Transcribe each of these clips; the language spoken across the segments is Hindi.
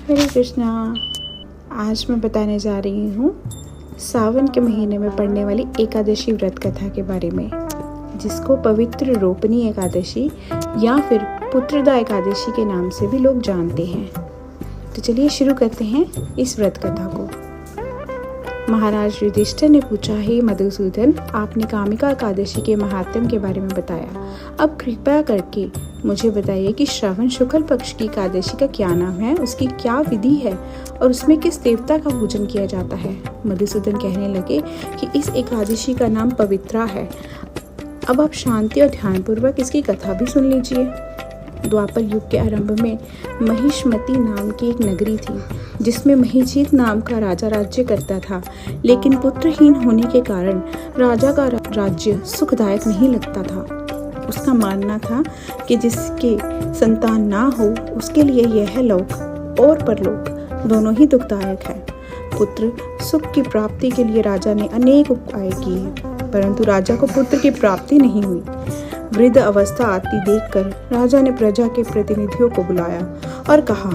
हरे कृष्णा। आज मैं बताने जा रही हूँ सावन के महीने में पड़ने वाली एकादशी व्रत कथा के बारे में, जिसको पवित्र रोपनी एकादशी या फिर पुत्रदा एकादशी के नाम से भी लोग जानते हैं। तो चलिए शुरू करते हैं इस व्रत कथा को। महाराज युधिष्ठिर ने पूछा, हे मधुसूदन, आपने कामिका एकादशी के महात्म्य के बारे में बताया, अब कृपया करके मुझे बताइए कि श्रावण शुक्ल पक्ष की एकादशी का क्या नाम है, उसकी क्या विधि है और उसमें किस देवता का पूजन किया जाता है। मधुसूदन कहने लगे कि इस एकादशी का नाम पवित्रा है। अब आप शांति और ध्यानपूर्वक इसकी कथा भी सुन लीजिए। द्वापर युग के आरंभ में महिष्मती नाम की एक नगरी थी, जिसमें महिजीत नाम का राजा राज्य करता था। लेकिन पुत्रहीन होने के कारण राजा का राज्य सुखदायक नहीं लगता था। उसका मानना था कि जिसके संतान ना हो उसके लिए यह लोक और परलोक दोनों ही दुखदायक है। पुत्र सुख की प्राप्ति के लिए राजा ने अनेक उपाय किए, परंतु राजा को पुत्र की प्राप्ति नहीं हुई। वृद्ध अवस्था आती देखकर राजा ने प्रजा के प्रतिनिधियों को बुलाया और कहा,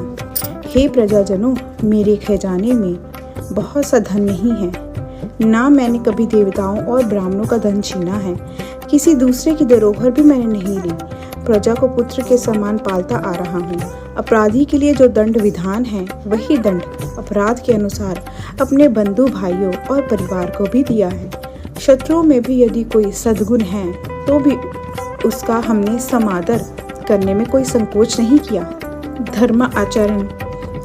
हे प्रजाजनों, मेरे खजाने में बहुत सा धन नहीं है, ना मैंने कभी देवताओं और ब्राह्मणों का धन छीना है, किसी दूसरे की धरोहर भी मैंने नहीं ली। प्रजा को पुत्र के समान पालता आ रहा हूँ। अपराधी के लिए जो दंड विधान है वही दंड अपराध के अनुसार अपने बंधु भाइयों और परिवार को भी दिया है। शत्रुओं में भी यदि कोई सद्गुण है तो भी उसका हमने समादर करने में कोई संकोच नहीं किया। धर्म आचरण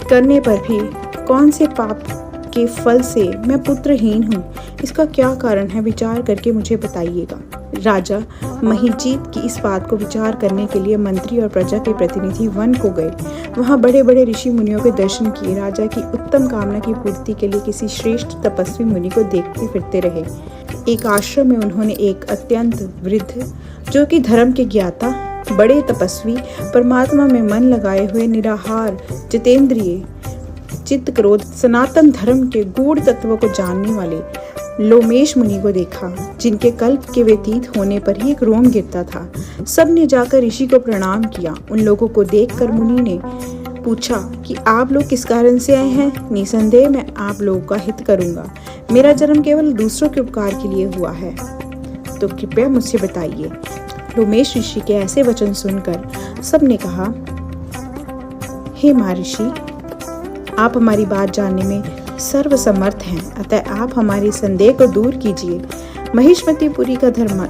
करने पर भी कौन से पाप के फल से मैं पुत्रहीन हूँ, इसका क्या कारण है, विचार करके मुझे बताइएगा। राजा महिजीत की इस बात को विचार करने के लिए मंत्री और प्रजा के प्रतिनिधि वन को गए। वहाँ बड़े बड़े ऋषि मुनियों के दर्शन किए। राजा की उत्तम कामना की पूर्ति के लिए किसी श्रेष्ठ तपस्वी मुनि को देखते फिरते रहे। एक आश्रम में उन्होंने एक अत्यंत वृद्ध, जो कि धर्म के ज्ञाता, बड़े तपस्वी, परमात्मा में मन लगाए हुए, निराहार, जितेंद्रिय, चित्त क्रोध, सनातन धर्म के गूढ़ तत्वों को जानने वाले लोमेश मुनि को देखा, जिनके कल्प के व्यतीत होने पर ही एक रोम गिरता था। सबने जाकर ऋषि को प्रणाम किया। उन लोगों को देखकर मुनि ने पूछा कि आप लोग किस कारण से आए हैं। निसंदेह मैं आप लोगों का हित करूंगा। मेरा जन्म केवल दूसरों के उपकार के लिए हुआ है, तो कृपया मुझसे बताइए। लोमेश ऋषि के ऐसे वचन सुनकर सबने कहा, हे महर्षि, आप हमारी बात जानने में सर्वसमर्थ हैं, अतः आप हमारी संदेह को दूर कीजिए। महिष्मतीपुरी का धर्म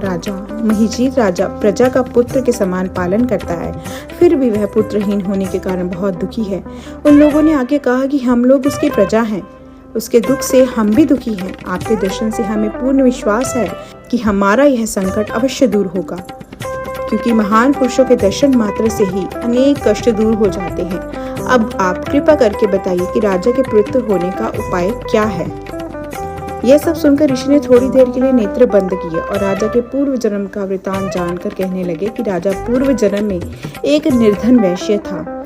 राजा महिजीत राजा प्रजा का पुत्र के समान पालन करता है, फिर भी वह पुत्रहीन होने के कारण बहुत दुखी है। उन लोगों ने आगे कहा कि हम लोग उसकी प्रजा हैं, उसके दुख से हम भी दुखी हैं। आपके दर्शन से हमें पूर्ण विश्वास है कि हमारा यह संकट अवश्य दूर होगा, क्योंकि महान पुरुषों के दर्शन मात्र से ही अनेक कष्ट दूर हो जाते हैं। अब आप कृपा करके बताइए कि राजा के पुत्र होने का उपाय क्या है। यह सब सुनकर ऋषि ने थोड़ी देर के लिए नेत्र बंद किए और राजा के पूर्व जन्म का वृतांत जानकर कहने लगे कि राजा पूर्व जन्म में एक निर्धन वैश्य था।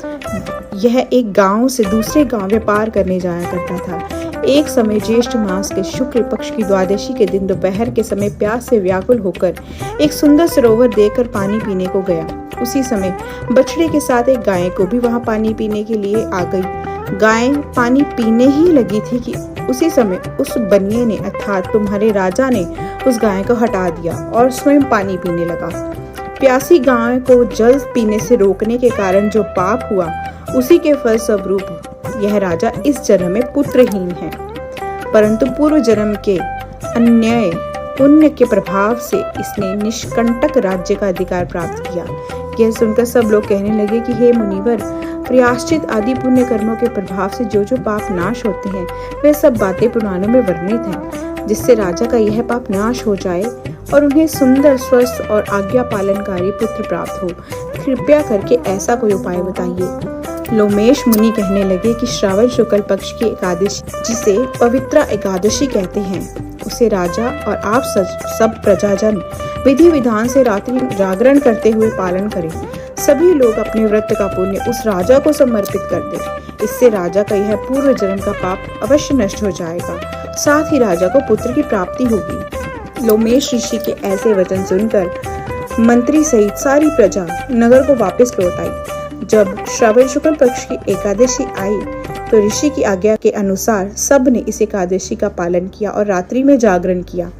यह एक गांव से दूसरे गांव व्यापार करने जाया करता था। एक समय ज्येष्ठ मास के शुक्ल पक्ष की द्वादशी के दिन दोपहर के समय प्यास से व्याकुल होकर एक सुंदर सरोवर देखकर पानी पीने को गया। उसी समय बछड़े के साथ एक गाय को भी वहां पानी पीने के लिए आ गई। गाय पानी पीने ही लगी थी कि उसी समय उस बनिए ने अर्थात तुम्हारे राजा ने उस गाय को हटा दिया और स्वयं पानी पीने लगा। प्यासी गाय को जल पीने से रोकने के कारण जो पाप हुआ, उसी के फल स्वरूप यह राजा इस जन्म में पुत्रहीन है। परंतु पूर्व जन्म के अन्याय पुण्य के प्रभाव से इसने निष्कंटक राज्य का अधिकार प्राप्त किया। यह सुनकर सब लोग कहने लगे कि हे मुनिवर, प्रायश्चित आदि पुण्य कर्मों के प्रभाव से जो जो पाप नाश होते हैं, वे सब बातें पुराणों में वर्णित हैं, जिससे राजा का यह पाप नाश हो जाए और उन्हें सुंदर, स्वस्थ और आज्ञा पालनकारी पुत्र प्राप्त हो। कृपया करके ऐसा कोई उपाय बताइए। लोमेश मुनि कहने लगे कि श्रावण शुक्ल पक्ष की एकादशी, जिसे पवित्रा एकादशी कहते हैं, उसे राजा और आप सब प्रजाजन विधि विधान से रात्रि जागरण करते हुए पालन करें। सभी लोग अपने व्रत का पुण्य उस राजा को समर्पित कर दें। इससे राजा का यह पूर्व जन्म का पाप अवश्य नष्ट हो जाएगा, साथ ही राजा को पुत्र की प्राप्ति होगी। लोमेश ऋषि के ऐसे वचन सुनकर मंत्री सहित सारी प्रजा नगर को वापस लौट आई। जब श्रावण शुक्ल पक्ष की एकादशी आई तो ऋषि की आज्ञा के अनुसार सब ने इस एकादशी का पालन किया और रात्रि में जागरण किया।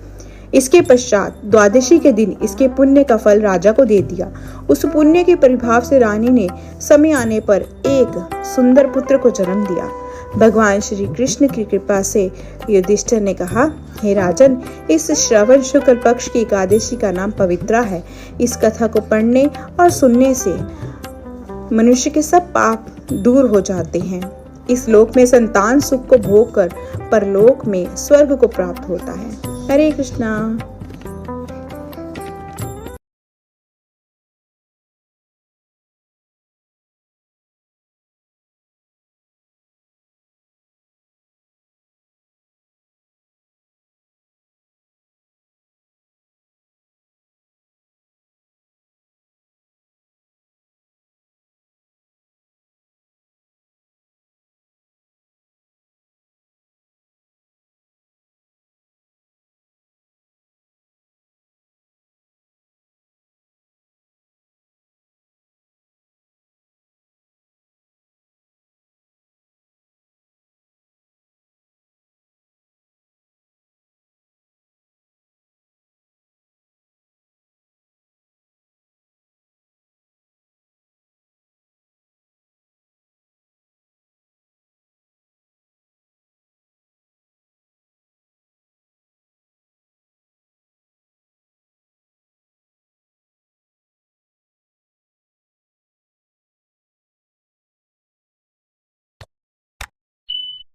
इसके पश्चात द्वादशी के दिन इसके पुण्य का फल राजा को दे दिया। उस पुण्य के प्रभाव से रानी ने समय आने पर एक सुंदर पुत्र को जन्म दिया। भगवान श्री कृष्ण की कृपा से युधिष्ठिर ने कहा, हे राजन, इस श्रवण शुक्ल पक्ष की एकादशी का नाम पवित्रा है। इस कथा को पढ़ने और सुनने से मनुष्य के सब पाप दूर हो जाते हैं। इस लोक में संतान सुख को भोग कर परलोक में स्वर्ग को प्राप्त होता है। हरे कृष्णा।